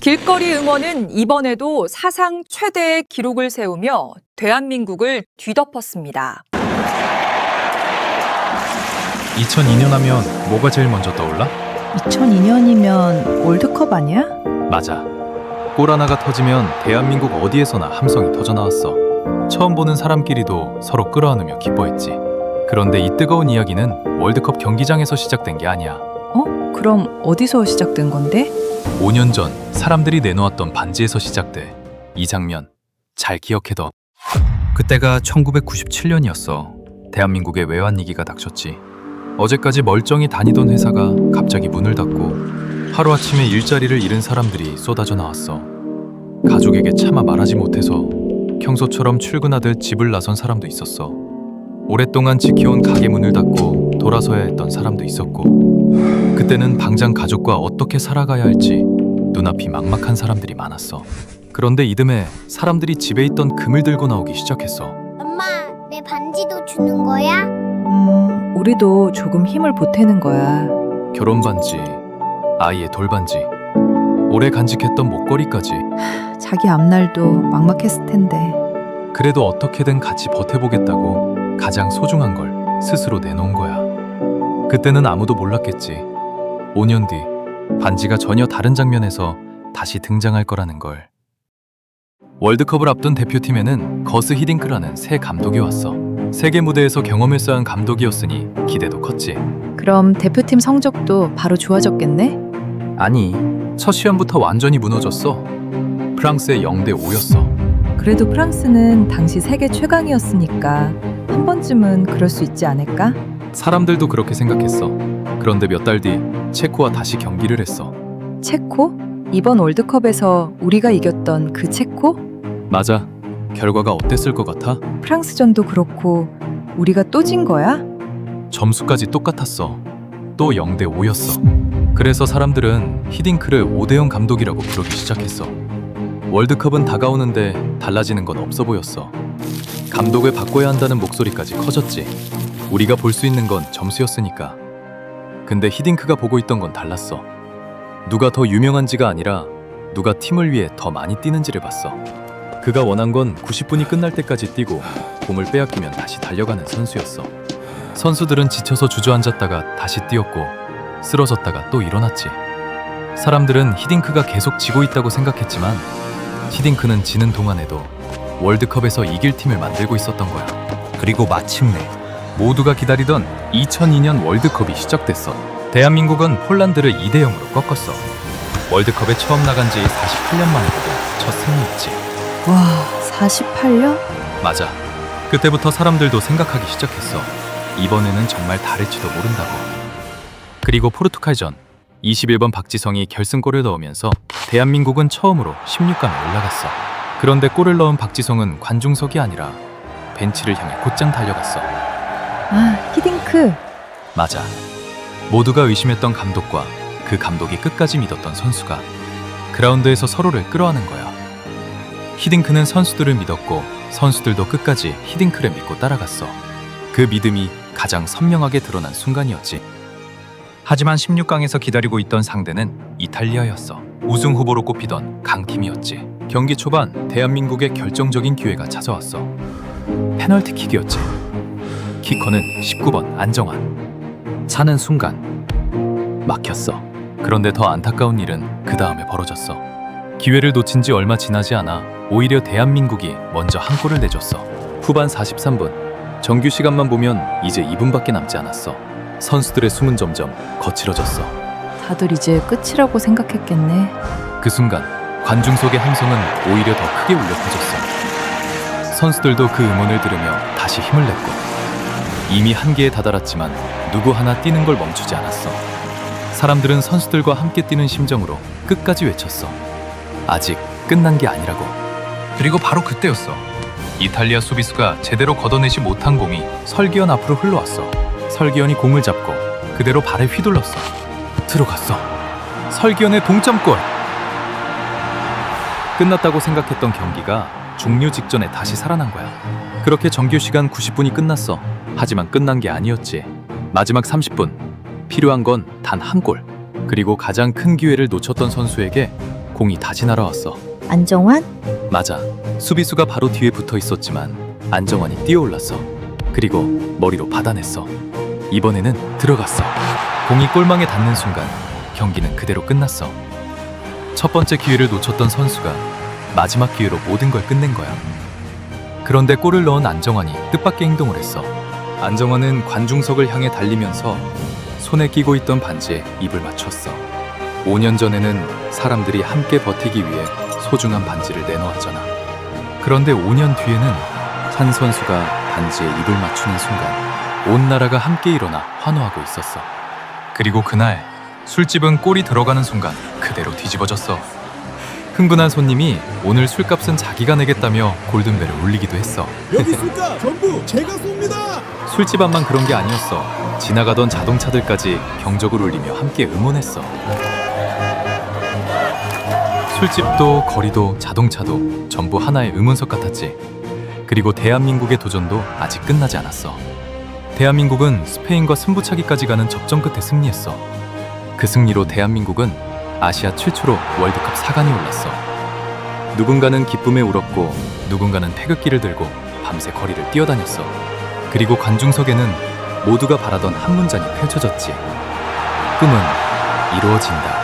길거리 응원은 이번에도 사상 최대의 기록을 세우며 대한민국을 뒤덮었습니다. 2002년 하면 뭐가 제일 먼저 떠올라? 2002년이면 월드컵 아니야? 맞아. 골 하나가 터지면 대한민국 어디에서나 함성이 터져나왔어. 처음 보는 사람끼리도 서로 끌어안으며 기뻐했지. 그런데 이 뜨거운 이야기는 월드컵 경기장에서 시작된 게 아니야. 그럼 어디서 시작된 건데? 5년 전 사람들이 내놓았던 반지에서 시작돼. 이 장면 잘 기억해둬. 그때가 1997년이었어. 대한민국에 외환위기가 닥쳤지. 어제까지 멀쩡히 다니던 회사가 갑자기 문을 닫고 하루아침에 일자리를 잃은 사람들이 쏟아져 나왔어. 가족에게 차마 말하지 못해서 평소처럼 출근하듯 집을 나선 사람도 있었어. 오랫동안 지켜온 가게 문을 닫고 돌아서야 했던 사람도 있었고, 그때는 당장 가족과 어떻게 살아가야 할지 눈앞이 막막한 사람들이 많았어. 그런데 이듬해 사람들이 집에 있던 금을 들고 나오기 시작했어. 엄마, 내 반지도 주는 거야? 우리도 조금 힘을 보태는 거야. 결혼 반지, 아이의 돌반지, 오래 간직했던 목걸이까지. 자기 앞날도 막막했을 텐데. 그래도 어떻게든 같이 버텨보겠다고 가장 소중한 걸 스스로 내놓은 거야. 그때는 아무도 몰랐겠지. 5년 뒤 반지가 전혀 다른 장면에서 다시 등장할 거라는 걸. 월드컵을 앞둔 대표팀에는 거스 히딩크라는 새 감독이 왔어. 세계 무대에서 경험을 쌓은 감독이었으니 기대도 컸지. 그럼 대표팀 성적도 바로 좋아졌겠네? 아니, 첫 시험부터 완전히 무너졌어. 프랑스의 0대5였어. 그래도 프랑스는 당시 세계 최강이었으니까 한 번쯤은 그럴 수 있지 않을까? 사람들도 그렇게 생각했어. 그런데 몇 달 뒤 체코와 다시 경기를 했어. 체코? 이번 월드컵에서 우리가 이겼던 그 체코? 맞아. 결과가 어땠을 것 같아? 프랑스전도 그렇고 우리가 또 진 거야? 점수까지 똑같았어. 또 0대5였어. 그래서 사람들은 히딩크를 5대0 감독이라고 부르기 시작했어. 월드컵은 다가오는데 달라지는 건 없어 보였어. 감독을 바꿔야 한다는 목소리까지 커졌지. 우리가 볼 수 있는 건 점수였으니까. 근데 히딩크가 보고 있던 건 달랐어. 누가 더 유명한지가 아니라 누가 팀을 위해 더 많이 뛰는지를 봤어. 그가 원한 건 90분이 끝날 때까지 뛰고 공을 빼앗기면 다시 달려가는 선수였어. 선수들은 지쳐서 주저앉았다가 다시 뛰었고 쓰러졌다가 또 일어났지. 사람들은 히딩크가 계속 지고 있다고 생각했지만 히딩크는 지는 동안에도 월드컵에서 이길 팀을 만들고 있었던 거야. 그리고 마침내 모두가 기다리던 2002년 월드컵이 시작됐어. 대한민국은 폴란드를 2대0으로 꺾었어. 월드컵에 처음 나간 지 48년 만이거든. 첫 승리였지. 와, 48년? 맞아. 그때부터 사람들도 생각하기 시작했어. 이번에는 정말 다를지도 모른다고. 그리고 포르투갈전 21번 박지성이 결승골을 넣으면서 대한민국은 처음으로 16강에 올라갔어. 그런데 골을 넣은 박지성은 관중석이 아니라 벤치를 향해 곧장 달려갔어. 히딩크. 맞아. 모두가 의심했던 감독과 그 감독이 끝까지 믿었던 선수가 그라운드에서 서로를 끌어안은 거야. 히딩크는 선수들을 믿었고 선수들도 끝까지 히딩크를 믿고 따라갔어. 그 믿음이 가장 선명하게 드러난 순간이었지. 하지만 16강에서 기다리고 있던 상대는 이탈리아였어. 우승 후보로 꼽히던 강팀이었지. 경기 초반 대한민국의 결정적인 기회가 찾아왔어. 페널티킥이었지. 키커는 19번 안정환. 차는 순간 막혔어. 그런데 더 안타까운 일은 그 다음에 벌어졌어. 기회를 놓친 지 얼마 지나지 않아 오히려 대한민국이 먼저 한 골을 내줬어. 후반 43분. 정규 시간만 보면 이제 2분밖에 남지 않았어. 선수들의 숨은 점점 거칠어졌어. 다들 이제 끝이라고 생각했겠네. 그 순간 관중 속의 함성은 오히려 더 크게 울려 퍼졌어. 선수들도 그 음원을 들으며 다시 힘을 냈고 이미 한계에 다다랐지만 누구 하나 뛰는 걸 멈추지 않았어. 사람들은 선수들과 함께 뛰는 심정으로 끝까지 외쳤어. 아직 끝난 게 아니라고. 그리고 바로 그때였어. 이탈리아 수비수가 제대로 걷어내지 못한 공이 설기현 앞으로 흘러왔어. 설기현이 공을 잡고 그대로 발에 휘둘렀어. 들어갔어. 설기현의 동점골. 끝났다고 생각했던 경기가 종료 직전에 다시 살아난 거야. 그렇게 정규 시간 90분이 끝났어. 하지만 끝난 게 아니었지. 마지막 30분. 필요한 건 단 한 골. 그리고 가장 큰 기회를 놓쳤던 선수에게 공이 다시 날아왔어. 안정환? 맞아. 수비수가 바로 뒤에 붙어 있었지만 안정환이 뛰어올랐어. 그리고 머리로 받아냈어. 이번에는 들어갔어. 공이 골망에 닿는 순간 경기는 그대로 끝났어. 첫 번째 기회를 놓쳤던 선수가 마지막 기회로 모든 걸 끝낸 거야. 그런데 골을 넣은 안정환이 뜻밖의 행동을 했어. 안정환은 관중석을 향해 달리면서 손에 끼고 있던 반지에 입을 맞췄어. 5년 전에는 사람들이 함께 버티기 위해 소중한 반지를 내놓았잖아. 그런데 5년 뒤에는 한 선수가 반지에 입을 맞추는 순간 온 나라가 함께 일어나 환호하고 있었어. 그리고 그날 술집은 골이 들어가는 순간 그대로 뒤집어졌어. 흥분한 손님이 오늘 술값은 자기가 내겠다며 골든벨을 울리기도 했어. 여기 술값 전부 제가 쏩니다. 술집 안만 그런 게 아니었어. 지나가던 자동차들까지 경적을 울리며 함께 응원했어. 술집도 거리도 자동차도 전부 하나의 응원석 같았지. 그리고 대한민국의 도전도 아직 끝나지 않았어. 대한민국은 스페인과 승부차기까지 가는 접전 끝에 승리했어. 그 승리로 대한민국은 아시아 최초로 월드컵 4강에 올랐어. 누군가는 기쁨에 울었고 누군가는 태극기를 들고 밤새 거리를 뛰어다녔어. 그리고 관중석에는 모두가 바라던 한 문장이 펼쳐졌지. 꿈은 이루어진다.